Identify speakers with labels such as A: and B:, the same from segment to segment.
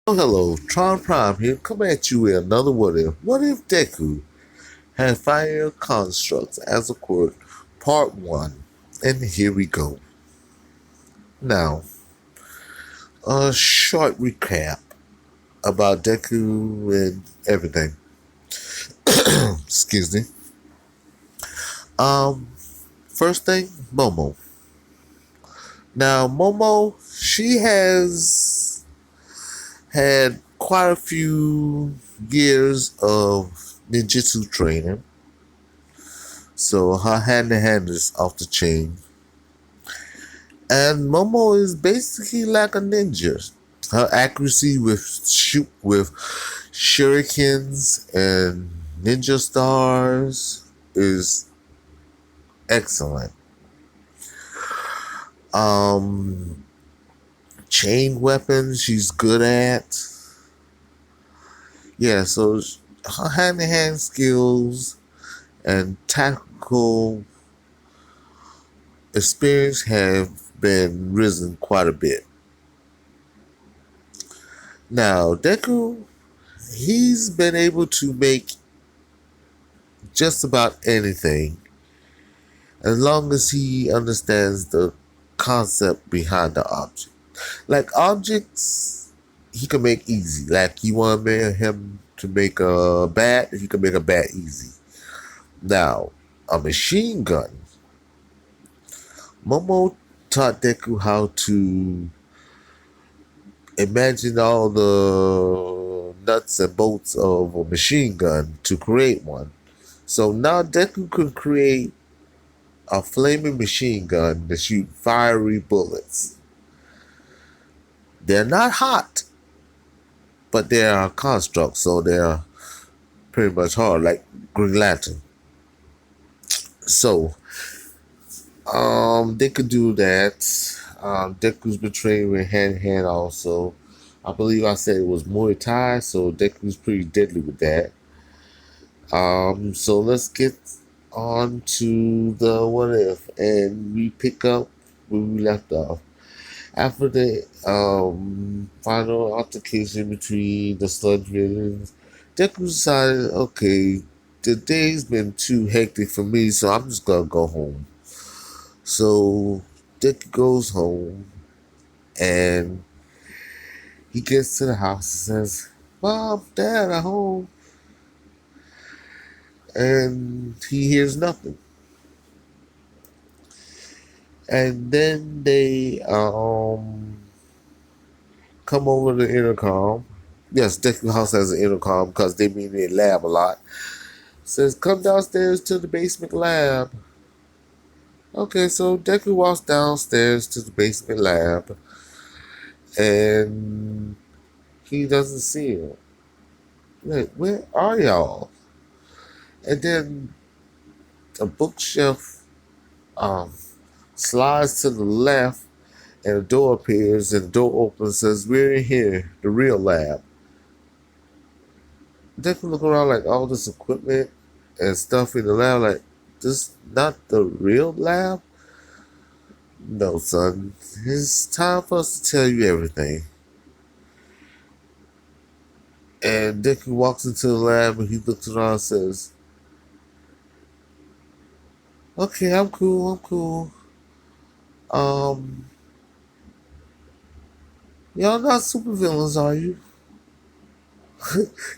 A: Oh, hello, Tron Prime here, coming at you with another what if. What if Deku had fire constructs as a quirk, part 1. And here we go. Now, a short recap about Deku and everything. Excuse me. Um, First thing, Momo. Now, Momo, she has had quite a few years of ninjutsu training. So her hand to hand is off the chain. And Momo is basically like a ninja. Her accuracy with shurikens and ninja stars is excellent. Um Chain weapons she's good at. Yeah, so her hand to hand skills and tactical experience have been risen quite a bit. Now, Deku, he's been able to make just about anything as long as he understands the concept behind the object. Like objects, he can make easy. Like you want him to make a bat, he can make a bat easy. Now, a machine gun. Momo taught Deku how to imagine all the nuts and bolts of a machine gun to create one. So now Deku can create a flaming machine gun to shoot fiery bullets. They're not hot, but they are constructs, so they're pretty much hard, like Green Lantern. So, they could do that. Deku's been training with hand in hand also. I believe I said it was Muay Thai, so Deku's pretty deadly with that. So let's get on to the what if, and we pick up where we left off. After the final altercation between the sludge villains, Deku decided, okay, the day's been too hectic for me, so I'm just gonna go home. So Deku goes home, and he gets to the house and says, "Mom, Dad, I'm home," and he hears nothing. And then they come over the intercom. Yes, Deku House has an intercom because they meet in lab a lot. Says, "Come downstairs to the basement lab." Okay, so Deku walks downstairs to the basement lab, and he doesn't see her. Like, where are y'all? And then a bookshelf um, slides to the left, and a door appears, and the door opens. Says, "We're in here, the real lab." Deku look around like all this equipment and stuff in the lab, like, this not the real lab? No, son. It's time for us to tell you everything. And Deku walks into the lab and he looks around and says, "Okay, I'm cool, I'm cool. Um, y'all not supervillains, are you?"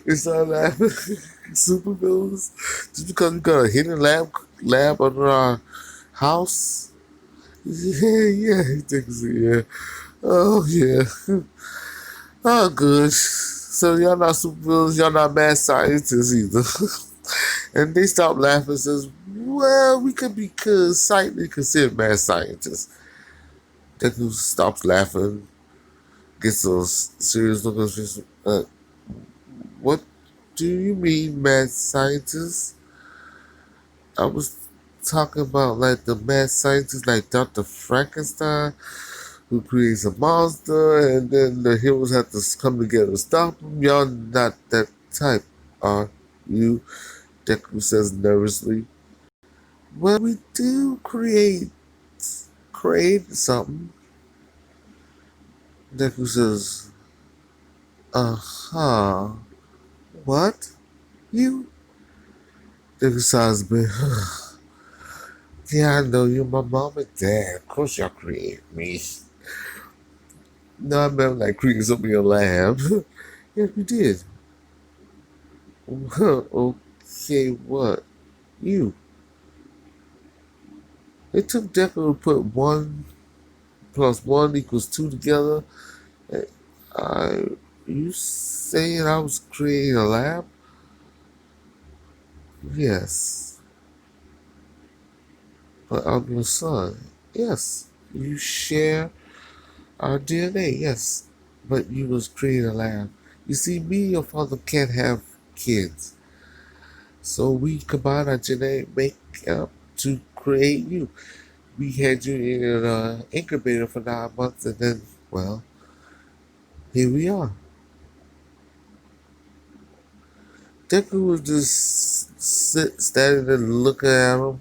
A: You start laughing. Supervillains? Just because we got a hidden lab under our house? Yeah, he thinks, yeah. Oh, yeah. Oh, good. So y'all not supervillains, y'all not mad scientists either. And they stop laughing and says, "Well, we could be slightly considered mad scientists." Deku stops laughing, gets a serious look on his face. What do you mean, mad scientists? I was talking about like the mad scientist, like Dr. Frankenstein, who creates a monster, and then the heroes have to come together to stop him. Y'all not that type, are you? Deku says nervously. Well, we do create something. Deku says, Uh-huh. What? You? Deku sighs, man. Yeah, I know you're my mom and dad. Of course y'all created me. No, I remember like creating something in your lab. Yes, we did. Okay, what? You. It took Deku to put 1 plus 1 equals 2 together. Uh, you saying I was creating a lab? Yes. But I'm your son. Yes. You share our DNA, yes. But you was creating a lab. You see, me and your father can't have kids. So we combine our genetic makeup to create you. We had you in an incubator for 9 months, and then, well, here we are. Deku was just standing there looking at him,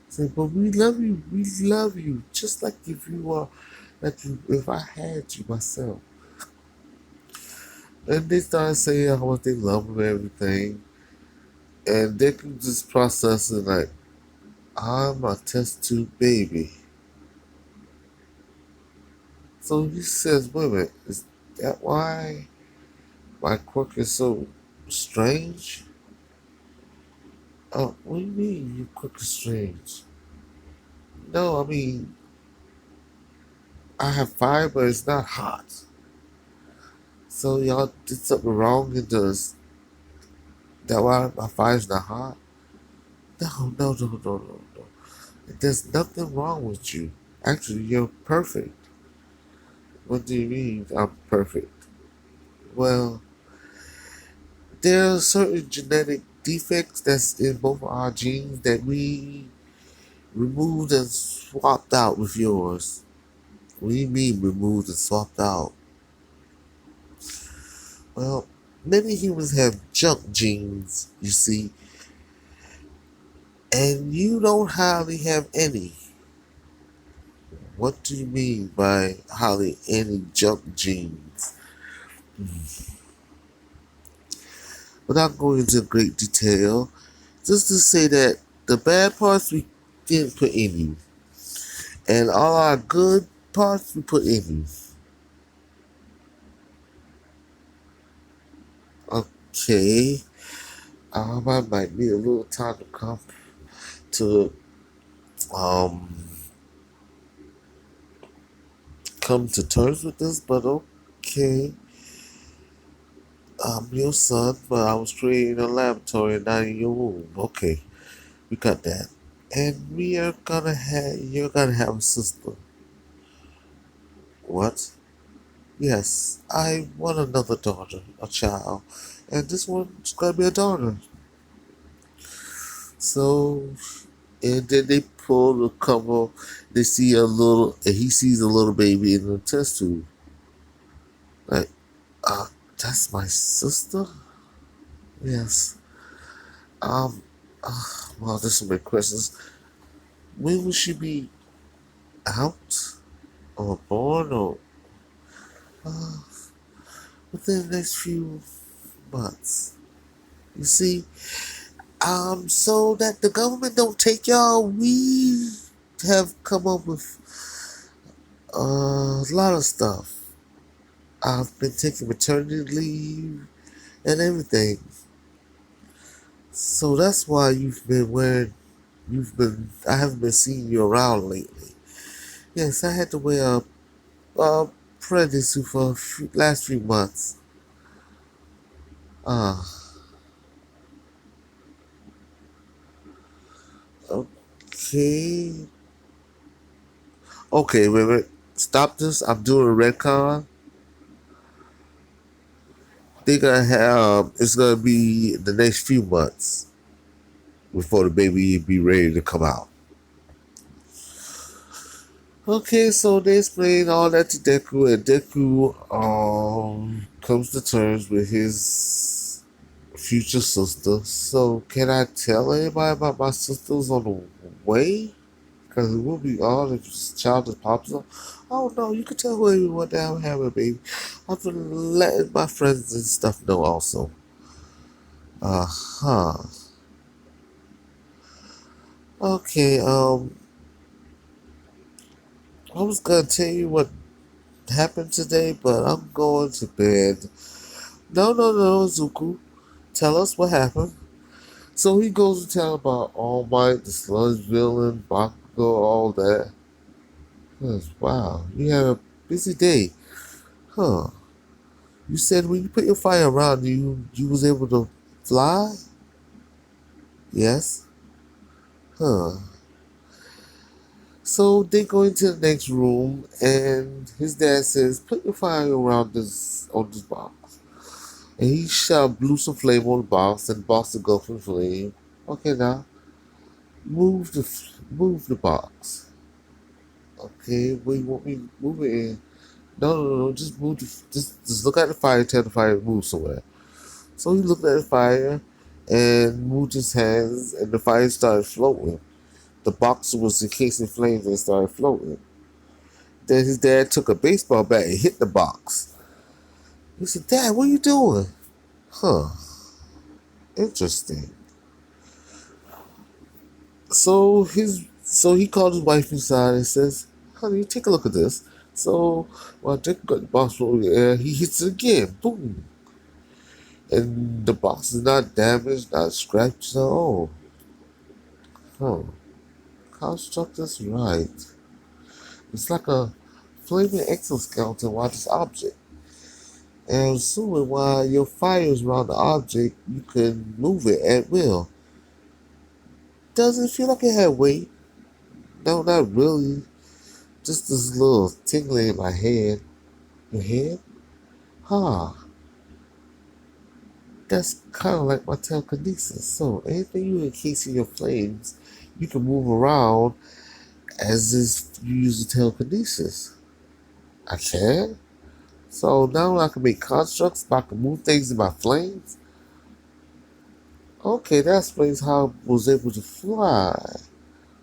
A: saying, "But we love you, just like if you were, like if I had you myself." And they started saying how much they love him and everything, and Deku just processing like, "I'm a test tube baby." So he says, "Wait a minute, is that why my quirk is so strange?" Oh, what do you mean your quirk is strange? No, I mean, I have fire, but it's not hot. So y'all did something wrong and does that why my fire's not hot? No, no, no, no, no, no. There's nothing wrong with you. Actually, you're perfect. What do you mean I'm perfect? Well, there are certain genetic defects that's in both our genes that we removed and swapped out with yours. What do you mean removed and swapped out? Well, many humans have junk genes, you see, and you don't hardly have any. What do you mean by hardly any junk genes? Without going into great detail, just to say that the bad parts we didn't put in you, and all our good parts we put in you. Okay, I might need a little time to to um come to terms with this, but okay. I'm your son, but I was created in a laboratory and not in your womb. Okay, we got that. And you're gonna have a sister. What? Yes, I want another daughter, a child. And this one's gonna be a daughter. So, and then they pull the cover, they see and he sees a little baby in the test tube. Like, that's my sister? Yes. Um, well, there's some big questions. When will she be out or born or uh, within the next few months? You see, so that the government don't take y'all, we have come up with a lot of stuff. I've been taking maternity leave and everything. So that's why I haven't been seeing you around lately. Yes, I had to wear a pregnancy suit for last few months. Ah, okay. Okay, wait. Stop this. I'm doing a retcon. They gonna have it's gonna be the next few months before the baby be ready to come out. Okay, so they explain all that to Deku, and Deku comes to terms with his future sister. So can I tell anybody about my sister's on the way? Because it will be odd if this child just pops up. Oh no, you can tell whoever you want to have a baby. I've been letting my friends and stuff know also. Uh-huh. Okay, I was gonna tell you what happened today, but I'm going to bed. No, Zuku. Tell us what happened. So he goes to tell about All Might, the Sludge Villain, Bakugo, all that. Wow, you had a busy day. Huh. You said when you put your fire around you was able to fly? Yes? Huh. So they go into the next room and his dad says, put your fire around this on this box. And he shot blew some flame on the box and the box will go from flame. Okay now. Move the box. Okay, where you want me to move it in? No, just just look at the fire, tell the fire to move somewhere. So he looked at the fire and moved his hands, and the fire started floating. The box was encased in flames and started floating. Then his dad took a baseball bat and hit the box. He said, Dad, what are you doing? Huh, interesting. So he called his wife inside and says, honey, take a look at this. So while Dick got the box over the air, he hits it again. Boom. And the box is not damaged, not scratched at all. Huh. Construct is right. It's like a flaming exoskeleton around this object. And assuming while your fire is around the object, you can move it at will. Does it feel like it had weight? No, not really. Just this little tingling in my head. Your head? Huh. That's kind of like my telekinesis. So anything you encase in your flames, you can move around as if you use the telekinesis. I can? So now I can make constructs, I can move things in my flames? Okay, that explains how I was able to fly.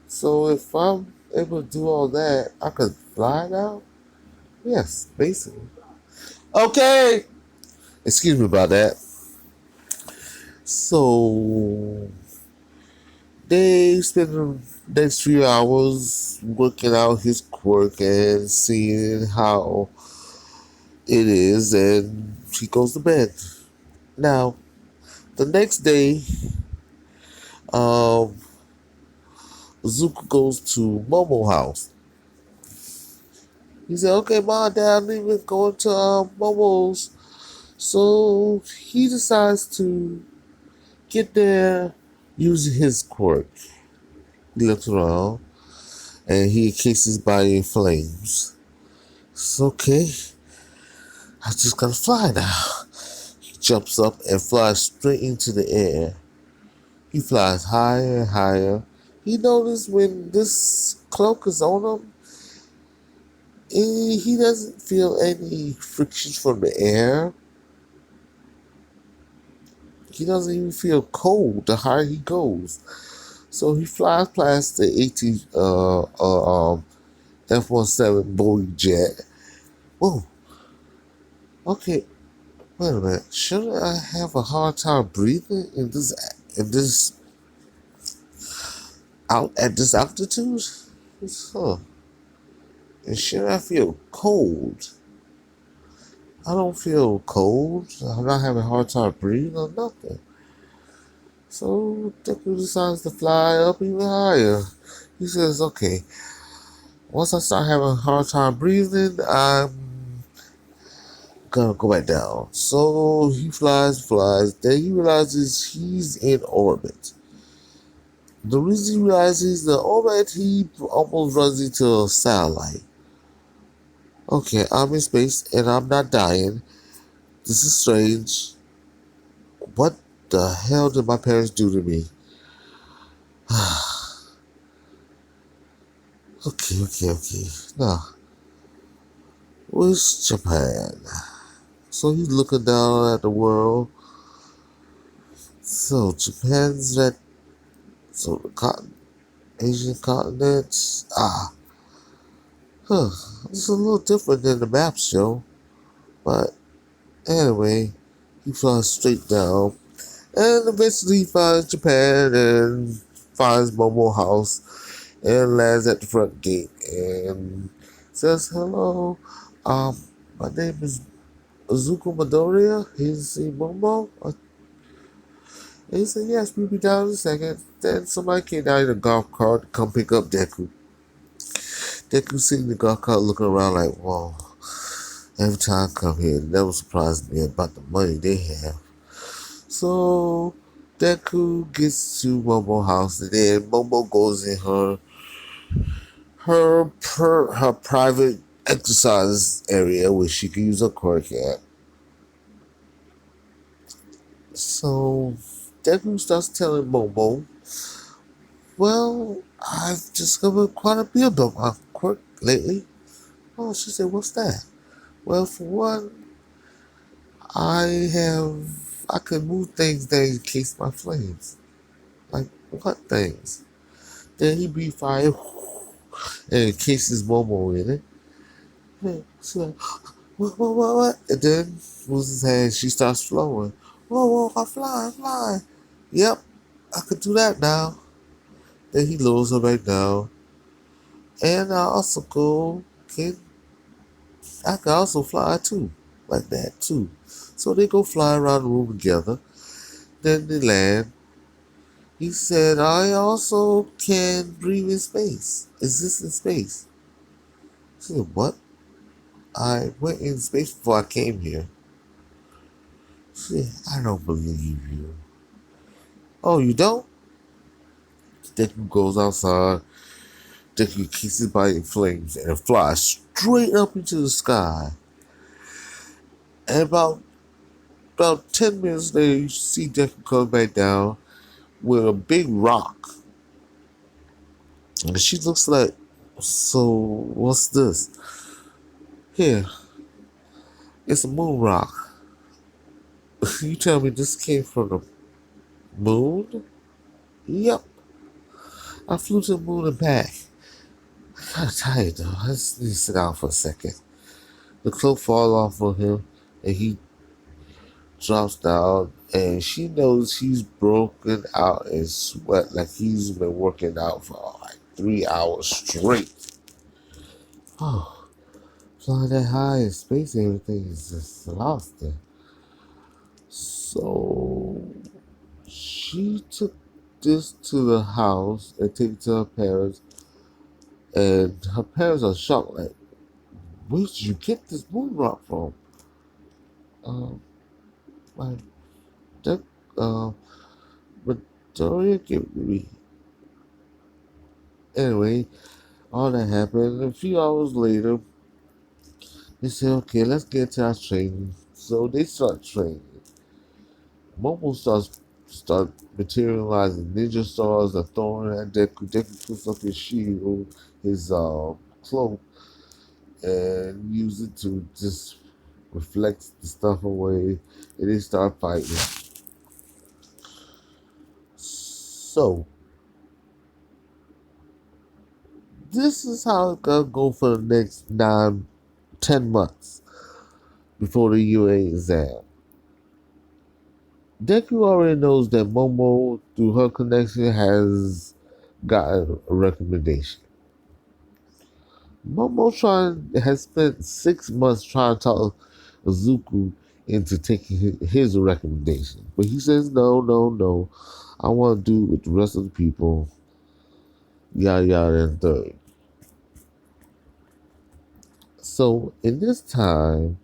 A: So if I'm able to do all that, I could fly now? Yes, basically. Okay! Excuse me about that. So they spend the next few hours working out his quirk and seeing how it is, and he goes to bed. Now, the next day, um, Zuko goes to Momo house. He said, okay, Mom, Dad, I'm even going to Momo's. So he decides to get there using his quirk. He looks around and he encases his body in flames. It's okay. I just gotta fly now. He jumps up and flies straight into the air. He flies higher and higher. He noticed when this cloak is on him, he doesn't feel any friction from the air. He doesn't even feel cold the higher he goes. So he flies past the F-17 Boeing jet. Whoa. Okay, wait a minute. Shouldn't I have a hard time breathing in this out at this altitude? Huh. And should I feel cold? I don't feel cold. I'm not having a hard time breathing or nothing. So Deku decides to fly up even higher. He says, okay, once I start having a hard time breathing, I'm gonna go back down. So he flies. Then he realizes he's in orbit. The reason he realizes he's in orbit, he almost runs into a satellite. Okay, I'm in space and I'm not dying. This is strange. What the hell did my parents do to me? Okay. Now, where's Japan? So he's looking down at the world. So Japan's that, so the Asian continents. It's a little different than the map show. But anyway, he flies straight down, and eventually he finds Japan and finds Momo house and lands at the front gate and says hello. Um, my name is Azuko Midoriya. He's the Momo. And he said, yes, we'll be down in a second. Then somebody came down in a golf cart to come pick up Deku. Deku sitting in the golf cart looking around like, whoa. Every time I come here, it never surprises me about the money they have. So Deku gets to Momo house and then Momo goes in her private exercise area where she can use her quirk at. So Deku starts telling Momo, well, I've discovered quite a bit about my quirk lately. Oh, she said, what's that? Well, for one, I can move things that encase my flames. Like, what things? Then he breathed fire and encases Momo in it. And she's like, what? And then moves his hand, she starts flowing. Whoa, I fly. Yep, I could do that now. Then he lowers her back down. And can I can also fly too. Like that too. So they go fly around the room together. Then they land. He said, I also can breathe in space. Exist in space. She said, what? I went in space before I came here. She said, I don't believe you. Oh, you don't? Deku goes outside. Deku keeps his body in flames and it flies straight up into the sky. And about 10 minutes later, you see Deku come back down with a big rock. And she looks like, so what's this? Here, it's a moon rock. You tell me this came from the moon? Yep. I flew to the moon and back. I'm kind of tired though. I just need to sit down for a second. The cloak falls off of him and he drops down and she knows he's broken out in sweat like he's been working out for like 3 hours straight. Oh, flying that high in space, everything is just lost there. So she took this to the house and take it to her parents, and her parents are shocked. Like, where did you get this moon rock from? Like that. But Victoria gave me. Anyway, all that happened. A few hours later, they said, "Okay, let's get to our training." So they start training. Momo start materializing ninja stars are thrown at Deku. Deku puts up his shield, his cloak, and use it to just reflect the stuff away, and they start fighting. So this is how it's gonna go for the next 9, 10 months before the UA exam. Deku already knows that Momo, through her connection, has gotten a recommendation. Has spent 6 months trying to talk Izuku into taking his recommendation. But he says, no. I want to do it with the rest of the people. Yada, and third. So, in this time,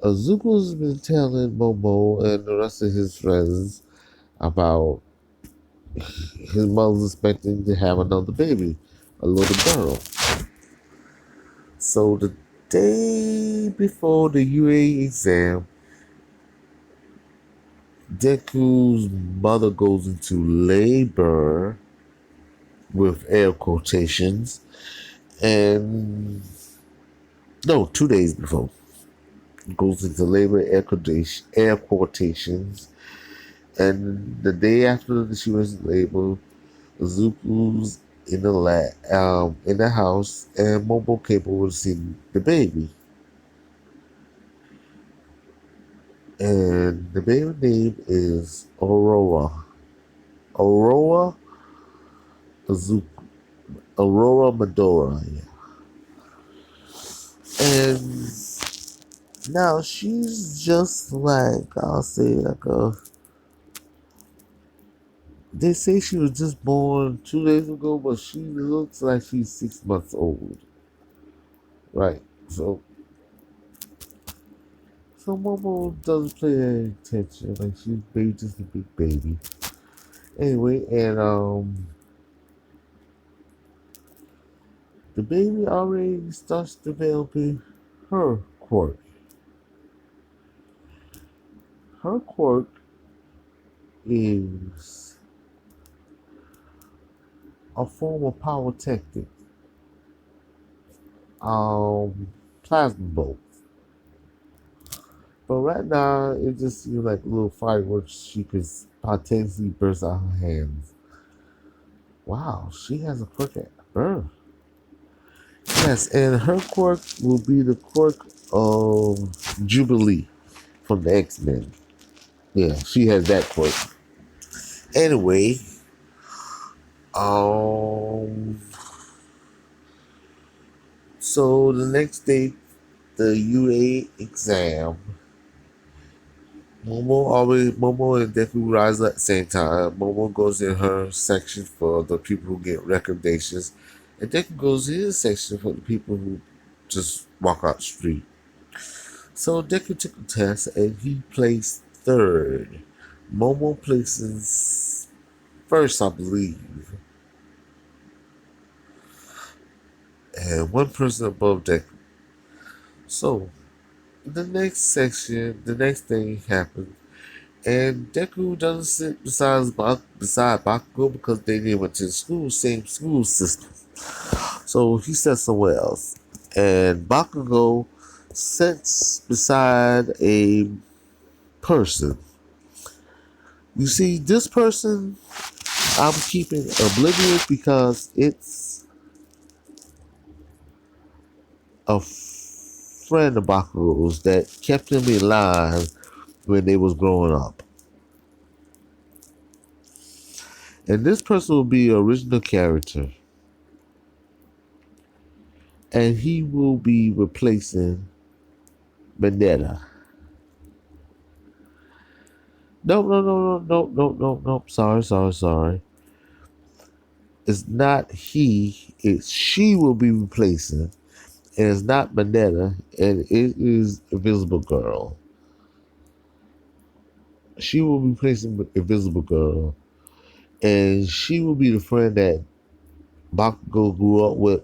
A: Izuku's been telling Momo and the rest of his friends about his mother's expecting to have another baby, a little girl. So, the day before the UA exam, Deku's mother goes into labor with air quotations, and no, 2 days before goes into labor air quotations, and the day after she was in labor, Zuku's in in the house, and Momo came over to see the baby. And the baby name is Aurora. Aurora Azu- Aurora Medora. Yeah. And now she's just like, I'll say, like a. They say she was just born 2 days ago, but she looks like she's 6 months old. Right. So Momo doesn't pay any attention. Like she's just a big baby. Anyway, and the baby already starts developing her quirk. Her quirk is a form of pyrotechnic, plasma bolt. But right now, it just seems like little fireworks she could spontaneously burst out her hands. Wow, she has a quirk at birth. Yes, and her quirk will be the quirk of Jubilee from the X-Men. Yeah, she has that quirk. Anyway, um, so the next day, the UA exam. Momo and Deku rise at the same time. Momo goes in her section for the people who get recommendations, and Deku goes in his section for the people who just walk out the street. So Deku took a test and he placed third. Momo places first, I believe, and one person above Deku. So the next section, the next thing happens. And Deku doesn't sit beside Bakugo because they didn't went to the school, same school system. So he sits somewhere else. And Bakugo sits beside a person. You see, this person I'm keeping oblivious because it's a friend of Bakugo's that kept him in line when they was growing up. And this person will be an original character. And he will be replacing Benetta. No. Sorry. It's not he. It's she will be replacing. And it's not Benetta. And it is Invisible Girl. She will be replacing Invisible Girl. And she will be the friend that Bakugo grew up with.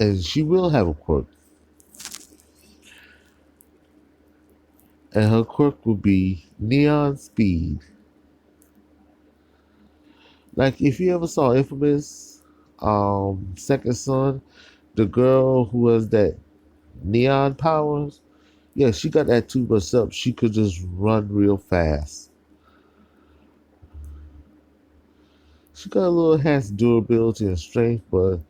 A: And she will have a quirk. And her quirk will be Neon Speed. Like if you ever saw Infamous, Second Son, the girl who has that neon powers, yeah, she got that too, but except she could just run real fast. She got a little enhanced durability and strength, but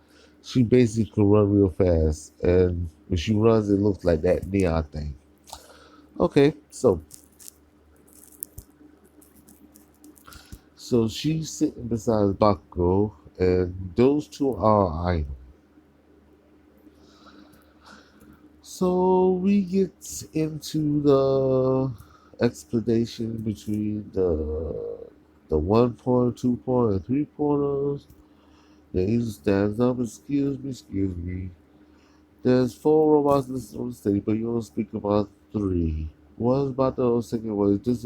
A: she basically can run real fast. And when she runs, it looks like that neon thing. Okay, so she's sitting beside Bakugo, and those two are items. So we get into the explanation between the 1 point, 2 point, and 3 pointers. The angel stands up. Excuse me. There's four robots listed on the stage, but you only speak about three. One's about the second one. This is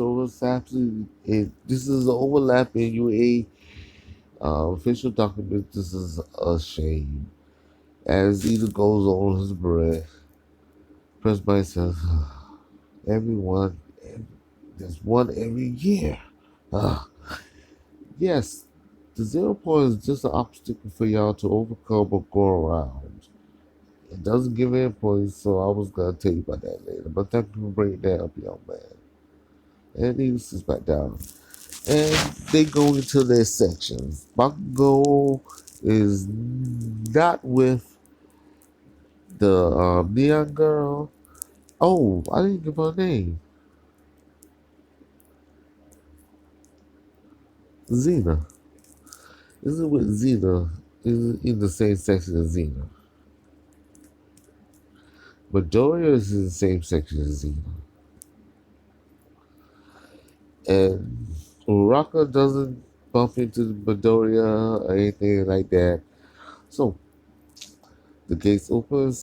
A: an overlap in UA official document. This is a shame. As either goes on his breath, President says, everyone, there's one every year. Uh, yes, the 0 point is just an obstacle for y'all to overcome or go around. It doesn't give any points, so I was going to tell you about that later. But thank you for bringing that up, young man. And he sits back down. And they go into their sections. Bakugo is not with The neon girl. Oh, I didn't give her a name. Xena. Isn't it with Xena? Is in the same section as Xena. Midoriya is in the same section as Xena. And Uraka doesn't bump into Midoriya or anything like that. So the gates opens